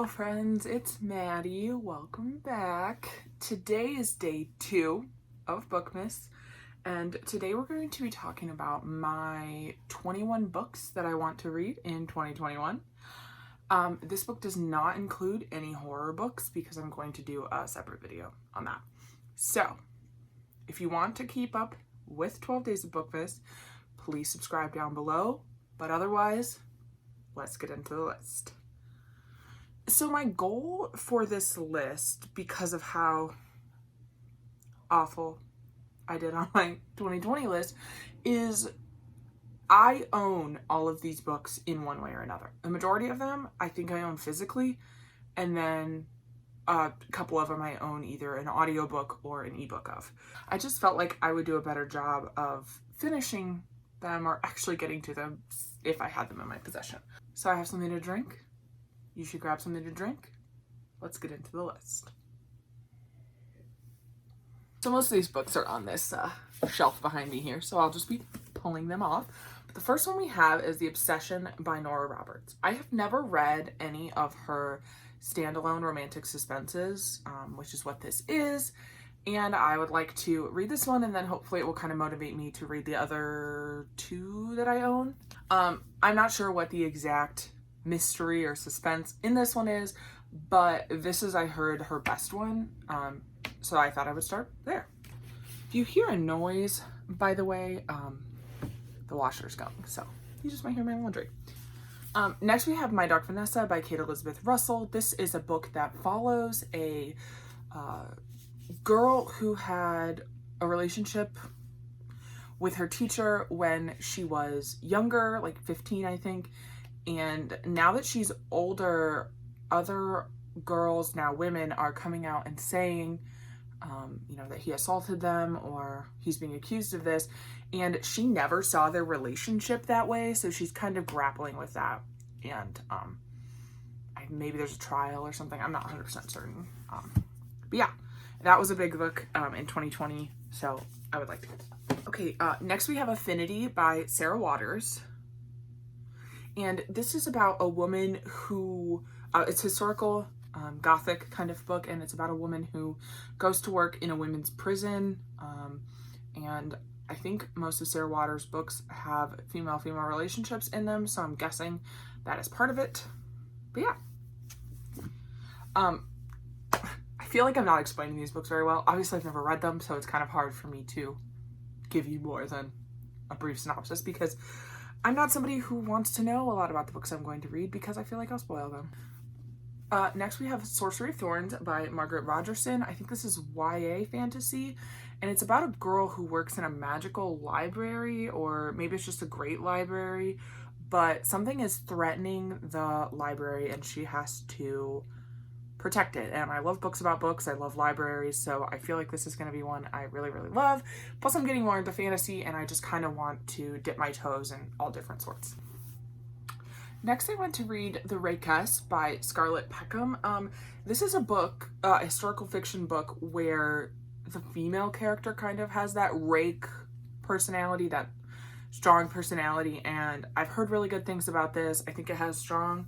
Hello friends, it's Maddie. Welcome back. Today is day 2 of Bookmas, and today we're going to be talking about my 21 books that I want to read in 2021. This book does not include any horror books because I'm going to do a separate video on that. So, if you want to keep up with 12 Days of Bookmas, please subscribe down below, but otherwise, let's get into the list. So my goal for this list, because of how awful I did on my 2020 list, is I own all of these books in one way or another. The majority of them I think I own physically, and then a couple of them I own either an audiobook or an ebook of. I just felt like I would do a better job of finishing them or actually getting to them if I had them in my possession. So I have something to drink. You should grab something to drink. Let's get into the list. So most of these books are on this shelf behind me here, so I'll just be pulling them off. But the first one we have is The Obsession by Nora Roberts. I have never read any of her standalone romantic suspenses, which is what this is, and I would like to read this one, and then hopefully it will kind of motivate me to read the other 2 that I own. I'm not sure what the exact mystery or suspense in this one is, but this is, I heard, her best one, so I thought I would start there. If you hear a noise, by the way, the washer's going, so you just might hear my laundry. Next we have My Dark Vanessa by Kate Elizabeth Russell. This is a book that follows a girl who had a relationship with her teacher when she was younger, like 15 I think, and now that she's older, other girls, now women, are coming out and saying, that he assaulted them or he's being accused of this. And she never saw their relationship that way, so she's kind of grappling with that. And maybe there's a trial or something. I'm not 100% certain. But yeah, that was a big book in 2020, so I would like to. Okay, next we have Affinity by Sarah Waters. And this is about a woman who, it's historical, gothic kind of book, and it's about a woman who goes to work in a women's prison. And I think most of Sarah Waters' books have female-female relationships in them, so I'm guessing that is part of it. But yeah. I feel like I'm not explaining these books very well. Obviously, I've never read them, so it's kind of hard for me to give you more than a brief synopsis, because I'm not somebody who wants to know a lot about the books I'm going to read because I feel like I'll spoil them. Next we have Sorcery of Thorns by Margaret Rogerson. I think this is YA fantasy, and it's about a girl who works in a magical library, or maybe it's just a great library, but something is threatening the library and she has to protect it. And I love books about books. I love libraries, so I feel like this is going to be one I really, really love. Plus I'm getting more into fantasy and I just kind of want to dip my toes in all different sorts. Next I went to read The Rakess by Scarlett Peckham. This is a book, a historical fiction book, where the female character kind of has that rake personality, that strong personality, and I've heard really good things about this. I think it has strong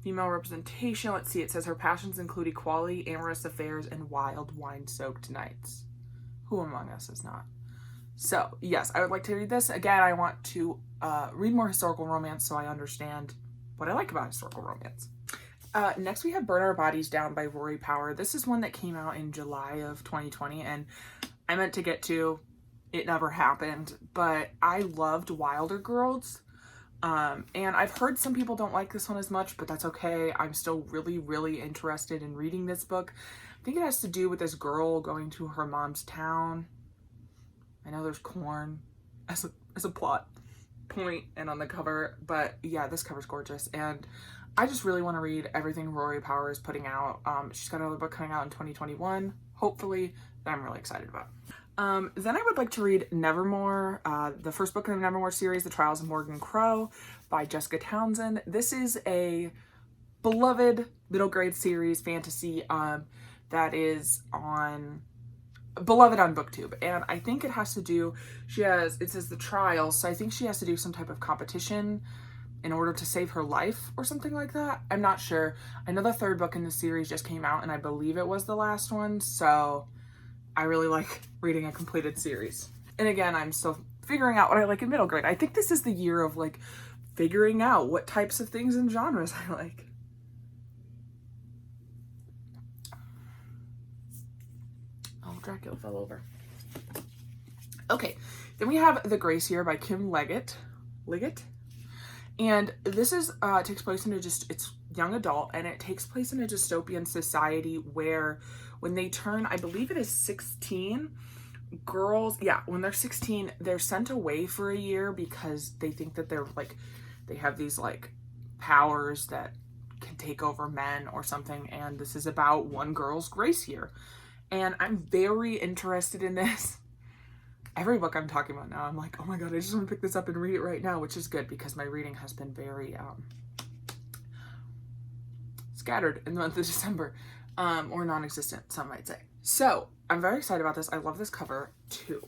female representation. Let's see, it says her passions include equality, amorous affairs, and wild wine-soaked nights. Who among us is not? So, yes, I would like to read this. Again, I want to read more historical romance so I understand what I like about historical romance. Next, we have Burn Our Bodies Down by Rory Power. This is one that came out in July of 2020, and I meant to get to. It never happened, but I loved Wilder Girls. And I've heard some people don't like this one as much, but that's okay. I'm still really, really interested in reading this book. I think it has to do with this girl going to her mom's town. I know there's corn as a plot point and on the cover, but yeah, this cover's gorgeous. And I just really want to read everything Rory Power is putting out. She's got another book coming out in 2021, hopefully, that I'm really excited about. Then I would like to read Nevermore, the first book in the Nevermore series, The Trials of Morgan Crow by Jessica Townsend. This is a beloved middle grade series fantasy that is beloved on BookTube, and I think it has to do, it says The Trials, so I think she has to do some type of competition in order to save her life or something like that. I'm not sure. I know the third book in the series just came out and I believe it was the last one. So I really like reading a completed series. And again, I'm still figuring out what I like in middle grade. I think this is the year of like figuring out what types of things and genres I like. Oh, Dracula fell over. Okay, then we have The Grace Year by Kim Liggett. And this is takes place in it's young adult, and it takes place in a dystopian society where when they turn, I believe it is 16, girls, when they're 16, they're sent away for a year because they think that they're like, they have these like powers that can take over men or something. And this is about one girl's grace year. And I'm very interested in this. Every book I'm talking about now, I'm like, oh my God, I just want to pick this up and read it right now, which is good because my reading has been very scattered in the month of December, or non-existent, some might say. So I'm very excited about this. I love this cover too.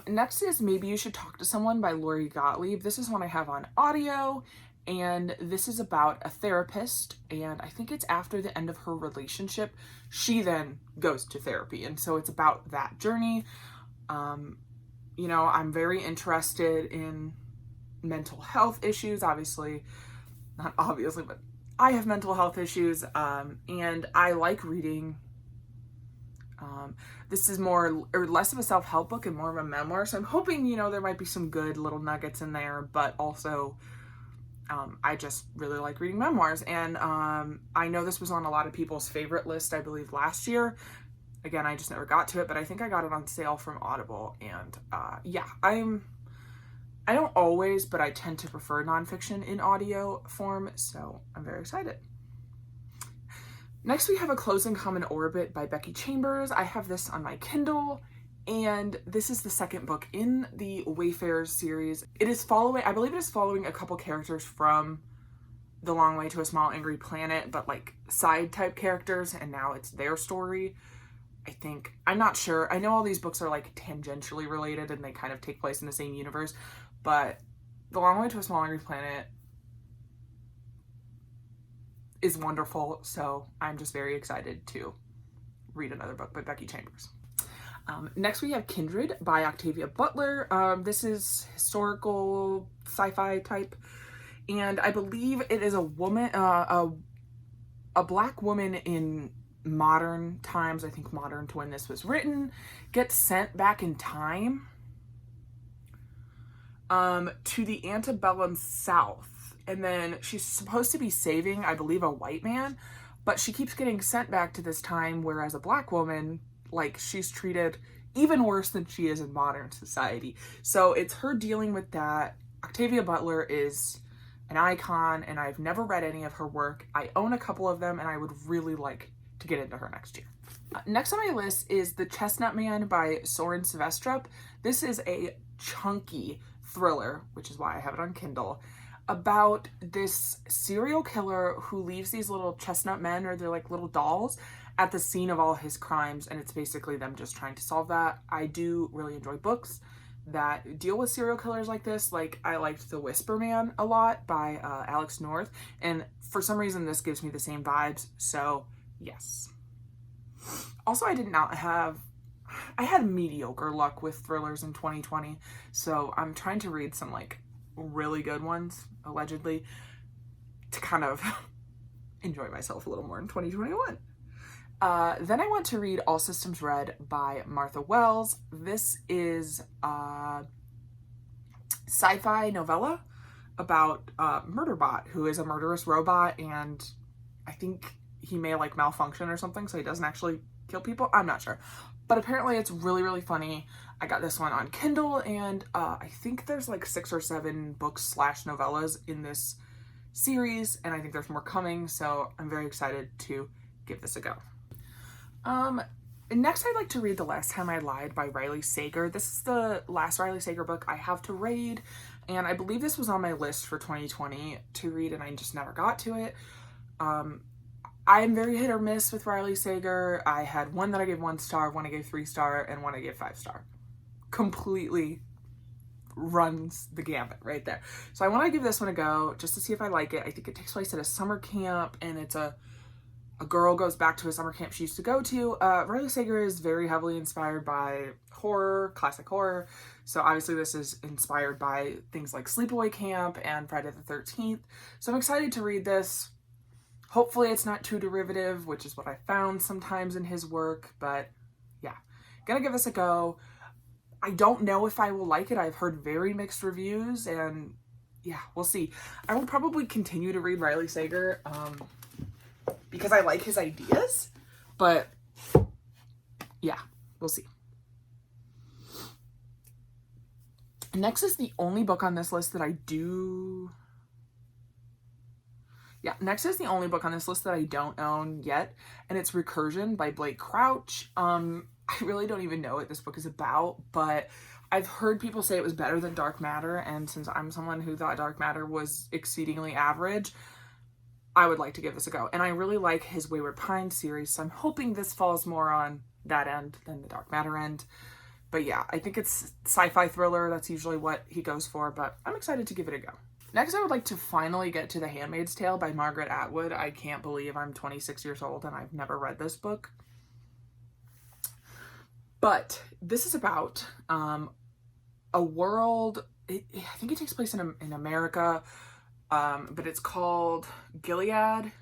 Next is Maybe You Should Talk to Someone by Lori Gottlieb. This is one I have on audio, and this is about a therapist, and I think it's after the end of her relationship. She then goes to therapy, and so it's about that journey. You know, I'm very interested in mental health issues, not obviously, but I have mental health issues, and I like reading. This is less of a self-help book and more of a memoir. So I'm hoping, you know, there might be some good little nuggets in there, but also, I just really like reading memoirs. And, I know this was on a lot of people's favorite list, I believe last year. Again, I just never got to it, but I think I got it on sale from Audible. And, I don't always, but I tend to prefer nonfiction in audio form. So I'm very excited. Next, we have A Close and Common Orbit by Becky Chambers. I have this on my Kindle, and this is the second book in the Wayfarers series. I believe it is following a couple characters from The Long Way to a Small Angry Planet, but like side type characters, and now it's their story. I'm not sure. I know all these books are like tangentially related and they kind of take place in the same universe, but The Long Way to a Small Angry Planet is wonderful, so I'm just very excited to read another book by Becky Chambers. Next we have Kindred by Octavia Butler. This is historical sci-fi type, and I believe it is a woman, a black woman in modern times, I think modern to when this was written, gets sent back in time to the antebellum South. And then she's supposed to be saving, I believe, a white man, but she keeps getting sent back to this time, whereas a black woman, like, she's treated even worse than she is in modern society. So it's her dealing with that. Octavia Butler is an icon, and I've never read any of her work. I own a couple of them, and I would really like to get into her next year. Next on my list is The Chestnut Man by Soren Svestrup. This is a chunky thriller, which is why I have it on Kindle, about this serial killer who leaves these little chestnut men, or they're like little dolls, at the scene of all his crimes, and it's basically them just trying to solve that. I do really enjoy books that deal with serial killers like this. Like, I liked The Whisper Man a lot by Alex North, and for some reason this gives me the same vibes, so yes. Also, I had mediocre luck with thrillers in 2020, so I'm trying to read some like really good ones, allegedly, to kind of enjoy myself a little more in 2021. Then I want to read All Systems Red by Martha Wells. This is a sci-fi novella about Murderbot, who is a murderous robot, and I think he may like malfunction or something, so he doesn't actually kill people. I'm not sure. But apparently it's really, really funny. I got this one on Kindle, and I think there's like 6 or 7 books / novellas in this series, and I think there's more coming, so I'm very excited to give this a go. Next, I'd like to read The Last Time I Lied by Riley Sager. This is the last Riley Sager book I have to read, and I believe this was on my list for 2020 to read, and I just never got to it. I am very hit or miss with Riley Sager. I had one that I gave 1 star, one I gave 3 star, and one I gave 5 star. Completely runs the gambit right there. So I want to give this one a go just to see if I like it. I think it takes place at a summer camp, and it's a girl goes back to a summer camp she used to go to. Riley Sager is very heavily inspired by horror, classic horror. So obviously this is inspired by things like Sleepaway Camp and Friday the 13th. So I'm excited to read this. Hopefully it's not too derivative, which is what I found sometimes in his work, but yeah, gonna give this a go. I don't know if I will like it. I've heard very mixed reviews, and yeah, we'll see. I will probably continue to read Riley Sager, because I like his ideas, but yeah, we'll see. Next is the only book on this list that I don't own yet, and it's Recursion by Blake Crouch. I really don't even know what this book is about, but I've heard people say it was better than Dark Matter, and since I'm someone who thought Dark Matter was exceedingly average, I would like to give this a go. And I really like his Wayward Pines series, so I'm hoping this falls more on that end than the Dark Matter end. But yeah, I think it's sci-fi thriller. That's usually what he goes for, but I'm excited to give it a go. Next, I would like to finally get to The Handmaid's Tale by Margaret Atwood. I can't believe I'm 26 years old and I've never read this book. But this is about a world, I think it takes place in America, but it's called Gilead.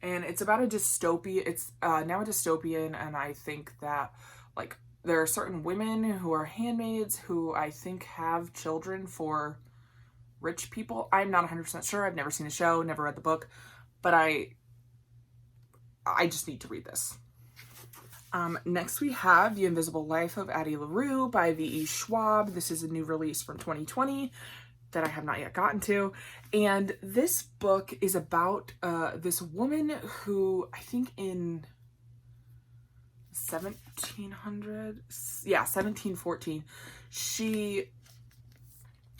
And it's about a dystopia. It's now a dystopian, and I think that, like, there are certain women who are handmaids who I think have children for rich people. I'm not 100% sure. I've never seen the show, never read the book, but I just need to read this. Next we have The Invisible Life of Addie LaRue by V.E. Schwab. This is a new release from 2020 that I have not yet gotten to. And this book is about this woman who, I think in 1714, she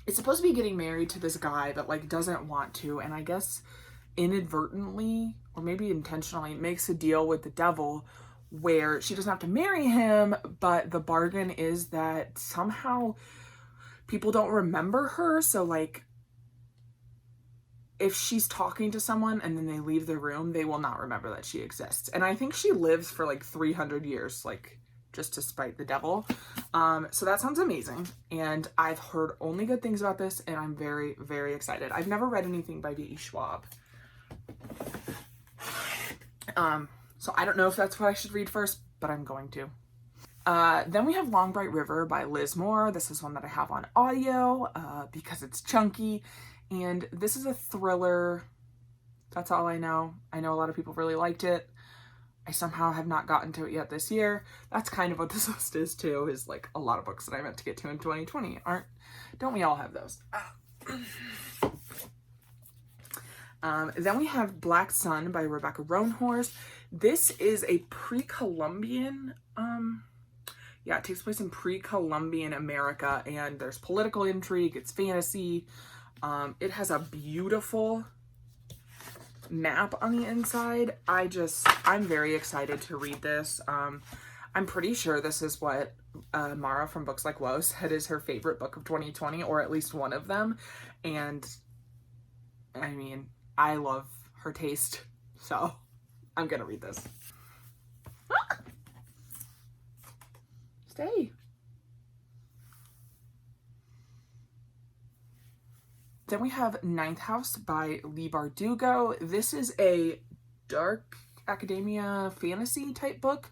is supposed to be getting married to this guy, but like doesn't want to, and I guess inadvertently, or maybe intentionally, makes a deal with the devil where she doesn't have to marry him, but the bargain is that somehow people don't remember her. So like, if she's talking to someone and then they leave the room, they will not remember that she exists. And I think she lives for like 300 years, like just to spite the devil. So that sounds amazing. And I've heard only good things about this, and I'm very, very excited. I've never read anything by V.E. Schwab. So I don't know if that's what I should read first, but I'm going to. Then we have Long Bright River by Liz Moore. This is one that I have on audio because it's chunky, and this is a thriller. That's all I know. I know a lot of people really liked it. I somehow have not gotten to it yet this year. That's kind of what this list is too, is like a lot of books that I meant to get to in 2020. Don't we all have those? Then we have Black Sun by Rebecca Roanhorse. This is a pre-Columbian, it takes place in pre-Columbian America, and there's political intrigue, it's fantasy. It has a beautiful map on the inside. I'm very excited to read this. I'm pretty sure this is what Mara from Books Like Woe said is her favorite book of 2020, or at least one of them. And I mean, I love her taste, so I'm gonna read this. Stay. Then we have Ninth House by Leigh Bardugo. This is a dark academia fantasy type book,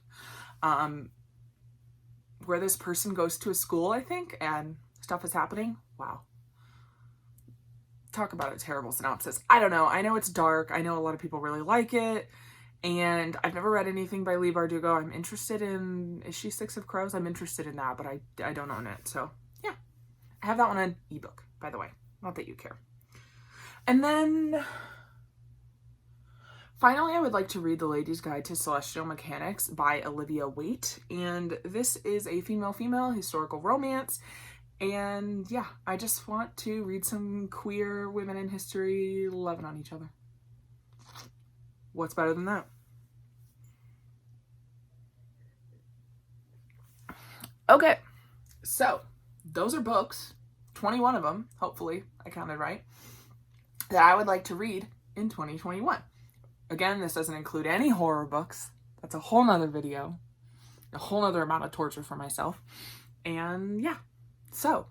where this person goes to a school, I think, and stuff is happening. Wow. Talk about a terrible synopsis. I don't know. I know it's dark. I know a lot of people really like it. And I've never read anything by Leigh Bardugo. I'm interested in, is she Six of Crows? I'm interested in that, but I don't own it. So yeah, I have that one on ebook, by the way. Not that you care. And then finally, I would like to read The Lady's Guide to Celestial Mechanics by Olivia Waite. And this is a female-female historical romance. And yeah, I just want to read some queer women in history loving on each other. What's better than that? Okay, so those are books, 21 of them, hopefully, I counted right, that I would like to read in 2021. Again, this doesn't include any horror books. That's a whole nother video, a whole nother amount of torture for myself. And yeah, so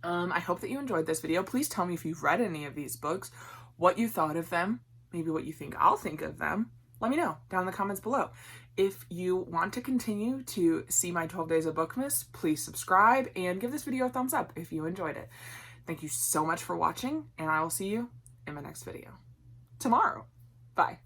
I hope that you enjoyed this video. Please tell me if you've read any of these books, what you thought of them, maybe what you think I'll think of them. Let me know down in the comments below. If you want to continue to see my 12 Days of Bookmas, please subscribe and give this video a thumbs up if you enjoyed it. Thank you so much for watching, and I will see you in my next video tomorrow. Bye.